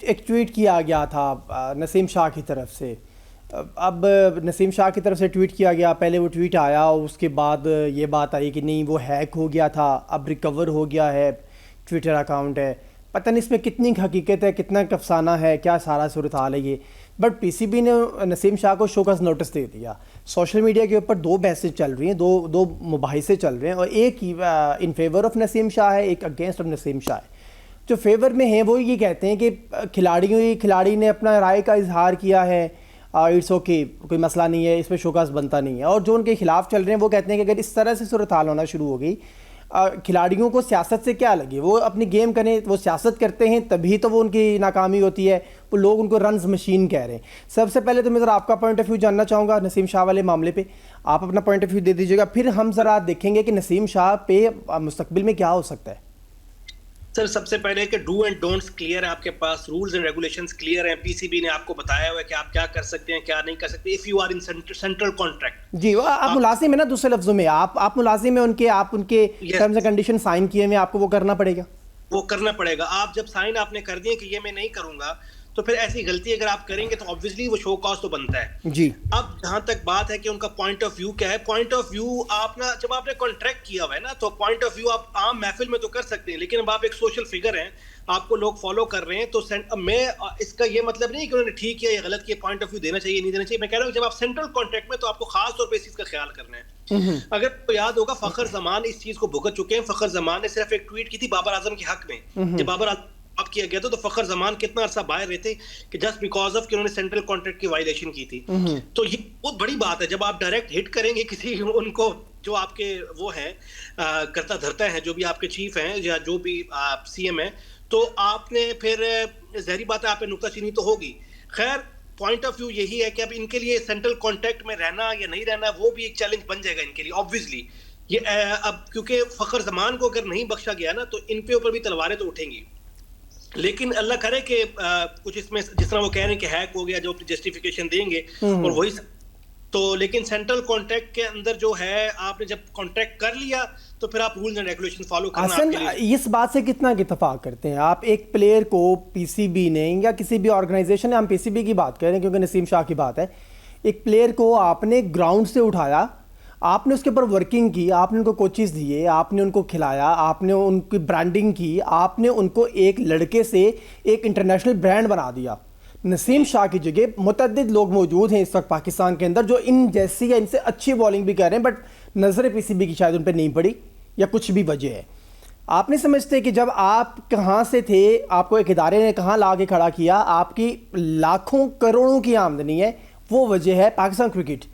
एक ट्वीट किया गया था नसीम शाह की तरफ से। अब नसीम शाह की तरफ से ट्वीट किया गया, पहले वो ट्वीट आया, उसके बाद ये बात आई कि नहीं वो हैक हो गया था, अब रिकवर हो गया है, ट्विटर अकाउंट है। पता नहीं इसमें कितनी हकीकत है, कितना अफसाना है, क्या सारा सूरत हाल है ये। बट पीसीबी ने नसीम शाह को शोकस नोटिस दे दिया। सोशल मीडिया के ऊपर दो बहसें चल रही हैं, दो मुबाहिसे चल रहे हैं, और एक in favour of Naseem Shah है, एक अगेंस्ट ऑफ नसीम शाह है। जो फेवर में है वो ये कहते हैं कि खिलाड़ी ने अपना राय का इजहार किया है, इट्स ओके, कोई मसला नहीं है, इसमें शोकस बनता नहीं है। और जो उनके खिलाफ चल रहे हैं वो कहते हैं कि अगर इस तरह से सूरत हाल होना शुरू हो गई, खिलाड़ियों को सियासत से क्या लगे, वो अपनी गेम करें, वो सियासत करते हैं तभी तो वो उनकी नाकामी होती है, वो लोग उनको रन्स मशीन कह रहे हैं। सबसे पहले तो मैं ज़रा आपका पॉइंट ऑफ व्यू जानना चाहूँगा नसीम शाह वाले मामले पे, आप अपना पॉइंट ऑफ व्यू दे दीजिएगा, फिर हम ज़रा देखेंगे कि नसीम शाह पे मुस्तकबिल में क्या हो सकता है। सर सबसे पहले कि डू एंड डोंट्स क्लियर है, आपके पास रूल्स एंड रेगुलेशंस क्लियर हैं, पीसीबी ने आपको बताया हुआ है कि आप क्या कर सकते हैं क्या नहीं कर सकते if you are in central contract. जी, आप मुलाजिम है ना, दूसरे लफ्जों में आप मुलाजिम है उनके, आप उनके टर्म्स एंड कंडीशन साइन किए हुए, आपको वो करना पड़ेगा। वो करना पड़ेगा। आप जब साइन आपने कर दिए कि ये मैं नहीं करूंगा, तो फिर ऐसी गलती अगर आप करेंगे तो ऑब्वियसली वो शो कॉज तो बनता है जी। अब जहां तक बात है कि उनका पॉइंट ऑफ व्यू क्या है, पॉइंट ऑफ व्यू आप ना, जब आपने कॉन्ट्रैक्ट किया हुआ है ना, तो पॉइंट ऑफ व्यू आप आम महफिल में तो कर सकते हैं, लेकिन अब आप एक सोशल फिगर हैं, आपको लोग फॉलो कर रहे हैं, तो मैं इसका ये मतलब नहीं कि उन्होंने ठीक किया या गलत किया, पॉइंट ऑफ व्यू देना चाहिए नहीं देना चाहिए। मैं कह रहा हूँ जब आप सेंट्रल कॉन्ट्रैक्ट में, तो आपको खास तौर पर इस चीज का ख्याल करना है। अगर तो याद होगा फखर जमान इस चीज को भुगत चुके हैं। फखर जमान ने सिर्फ एक ट्वीट की थी बाबर आजम के हक में, जब बाबर अब किया गया था, तो फखर जमान कितना अरसा बाहर रहते कि जस्ट बिकॉज ऑफ कि उन्होंने सेंट्रल कॉन्ट्रैक्ट की वायलेशन की थी। तो ये बहुत बड़ी बात है, जब आप डायरेक्ट हिट करेंगे किसी उनको जो आपके वो हैं करता धरता है, जो भी आपके चीफ हैं या जो भी सीएम है, तो आपने फिर जहरी बात है आप पे नुक्ताचीनी तो होगी। खैर पॉइंट ऑफ व्यू यही है कि अब इनके लिए सेंट्रल कॉन्ट्रैक्ट में रहना या नहीं रहना वो भी एक चैलेंज बन जाएगा इनके लिए ऑब्वियसली। ये अब क्योंकि फखर जमान को अगर नहीं बख्शा गया ना, तो इन पे ऊपर भी तलवारें तो उठेंगी। लेकिन अल्लाह करे कि कुछ इसमें जिस तरह वो कह रहे हैं कि हैक हो गया, जो जस्टिफिकेशन देंगे और वही तो, लेकिन सेंट्रल कॉन्ट्रैक्ट के अंदर जो है, आपने जब कॉन्ट्रैक्ट कर लिया तो फिर आप रूल्स एंड रेगुलेशन फॉलो करना आपके लिए। इस बात से कितना इत्तेफाक करते हैं आप, एक प्लेयर को पीसीबी ने या किसी भी ऑर्गेनाइजेशन ने, हम पीसीबी की बात कर रहे हैं क्योंकि नसीम शाह की बात है, एक प्लेयर को आपने ग्राउंड से उठाया, आपने उसके ऊपर वर्किंग की, आपने उनको कोचेस दिए, आपने उनको खिलाया, आपने उनकी ब्रांडिंग की, आपने उनको एक लड़के से एक इंटरनेशनल ब्रांड बना दिया। नसीम शाह की जगह मुतअद्दिद लोग मौजूद हैं इस वक्त पाकिस्तान के अंदर जो इन जैसी या इनसे अच्छी बॉलिंग भी कर रहे हैं, बट नज़र पीसीबी की शायद उन पर नहीं पड़ी या कुछ भी वजह है। आप नहीं समझते कि जब आप कहाँ से थे, आपको एक इदारे ने कहाँ ला के खड़ा किया, आपकी लाखों करोड़ों की आमदनी है, वो वजह है पाकिस्तान क्रिकेट।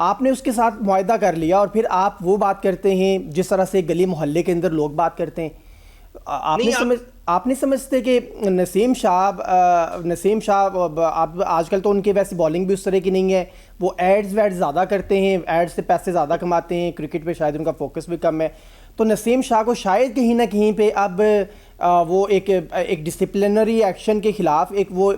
आपने उसके साथ मुआहदा कर लिया और फिर आप वो बात करते हैं जिस तरह से गली मोहल्ले के अंदर लोग बात करते हैं। आप नहीं समझते कि नसीम शाह आप आजकल तो उनके वैसे बॉलिंग भी उस तरह की नहीं है, वो एड्स वैड्स ज़्यादा करते हैं, एड्स से पैसे ज़्यादा कमाते हैं, क्रिकेट पे शायद उनका फोकस भी कम है। तो नसीम शाह को शायद कहीं ना कहीं पे अब वो एक डिसिप्लिनरी एक्शन के खिलाफ एक वो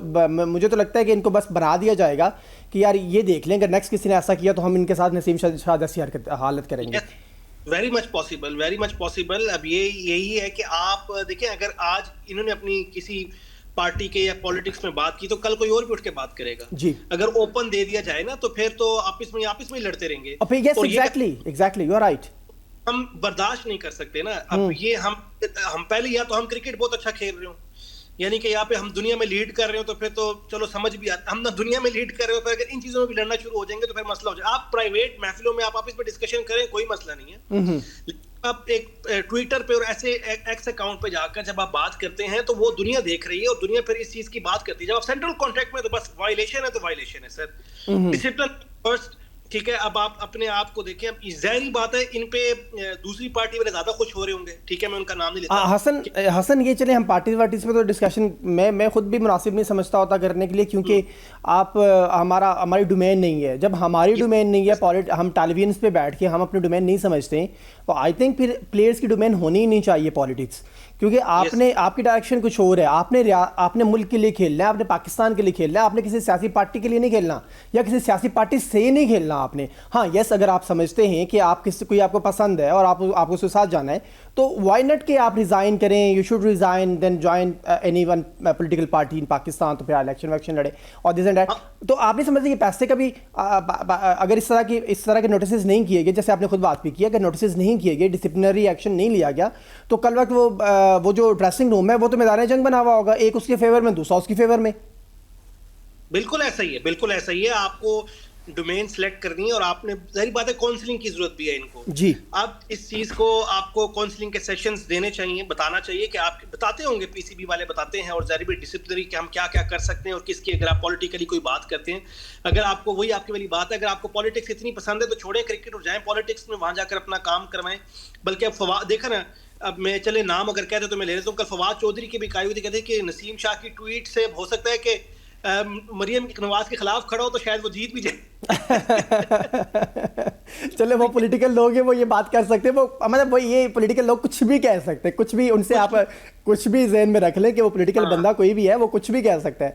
मुझे तो लगता है कि इनको बस बना दिया जाएगा कि यार ये देख लें, अगर नेक्स्ट किसी ने ऐसा किया तो हम इनके साथ नसीम शाह जैसी हालत करेंगे। Very much possible, very much possible. अब यही है कि आप देखें, अगर आज इन्होंने अपनी किसी पार्टी के या पॉलिटिक्स में बात की, तो कल कोई और भी उठ के बात करेगा जी। अगर ओपन दे दिया जाए ना, तो फिर तो आपस में ही लड़ते रहेंगे। Exactly, you are right. हम बर्दाश्त नहीं कर सकते ना। अब ये हम पहले, या तो हम क्रिकेट बहुत अच्छा खेल रहे हो, यानी कि यहाँ पे हम दुनिया में लीड कर रहे हो, तो फिर तो चलो समझ भी आता, हम ना दुनिया में लीड कर रहे हो, फिर अगर इन चीजों में भी लड़ना शुरू हो जाएंगे तो फिर मसला हो जाए। आप प्राइवेट महफिलों में आप आपस में डिस्कशन करें, कोई मसला नहीं है। आप एक ट्विटर पे और ऐसे एक्स अकाउंट पे जाकर जब आप बात करते हैं, तो वो दुनिया देख रही है और दुनिया फिर इस चीज की बात करती है। जब आप सेंट्रल कॉन्ट्रैक्ट में, तो बस वायलेशन है तो वायलेशन है सर, डिसिप्लिन फर्स्ट, ठीक है। अब आप अपने आप को देखें, अब ज़ाहिर बात है इन पे दूसरी पार्टी वाले ज्यादा खुश हो रहे होंगे, ठीक है, मैं उनका नाम नहीं लेता। हसन ये चले, हम पार्टीज में तो डिस्कशन मैं खुद भी मुनासिब नहीं समझता होता करने के लिए, क्योंकि आप हमारी डोमेन नहीं है। जब हमारी डोमेन नहीं है, हम टेलीविजन पे बैठ के हम अपनी डोमेन नहीं समझते, तो आई थिंक फिर प्लेयर्स की डोमेन होनी ही नहीं चाहिए पॉलिटिक्स, क्योंकि आपने आपकी डायरेक्शन कुछ और है, आपने मुल्क के लिए खेलना है, आपने पाकिस्तान के लिए खेलना है, आपने किसी सियासी पार्टी के लिए नहीं खेलना या किसी सियासी पार्टी से नहीं खेलना आपने। हाँ यस, अगर आप समझते हैं कि आप किसी कोई आपको पसंद है और आपको उसके साथ जाना है तो वाई नॉट कि आप रिज़ाइन करें, you should resign then join any one political party in Pakistan, तो फिर इलेक्शन वैक्शन लड़े और दिस एंड दैट। तो आप नहीं समझते कि पैसे का भी अगर इस तरह के नोटिस नहीं किए गए, जैसे आपने खुद बात भी की, अगर नोटिस नहीं किए गए, डिसिप्लिनरी एक्शन नहीं लिया गया, तो कल वक्त वो जो ड्रेसिंग रूम है वो तो मैदान जंग बना हुआ होगा, एक उसके फेवर में दूसरा उसकी फेवर में। बिल्कुल ऐसा ही है, बिल्कुल ऐसा ही है। आपको डोमेन सेलेक्ट करनी है और आपने, जाहिर बात है काउंसलिंग की जरूरत भी है इनको जी। अब इस चीज को आपको काउंसलिंग के सेशंस देने चाहिए, बताना चाहिए कि आप बताते होंगे, पीसीबी वाले बताते हैं और जाहिर भी डिसिप्लिनरी कि हम क्या क्या कर सकते हैं और किसकी, अगर आप पॉलिटिकली कोई बात करते हैं, अगर आपको, वही आपकी वाली बात है, अगर आपको पॉलिटिक्स इतनी पसंद है तो छोड़ें क्रिकेट और जाएं पॉलिटिक्स में, वहां जाकर अपना काम करवाएं। बल्कि अब फवाद देखा ना, अब मैं चले नाम अगर कहते तो मैं ले लेता हूँ, कल फवाद चौधरी की भी काई हुई थी, कहते कि नसीम शाह की ट्वीट से हो सकता है कि मरियम नवाज के खिलाफ खड़ा हो तो शायद वो जीत भी जाए। चलो वो पॉलिटिकल लोग हैं, वो ये बात कर सकते हैं, वो मतलब वो ये पॉलिटिकल लोग कुछ भी कह सकते हैं, कुछ भी उनसे आप कुछ भी ज़हन में रख लें कि वो पॉलिटिकल बंदा कोई भी है वो कुछ भी कह सकता है।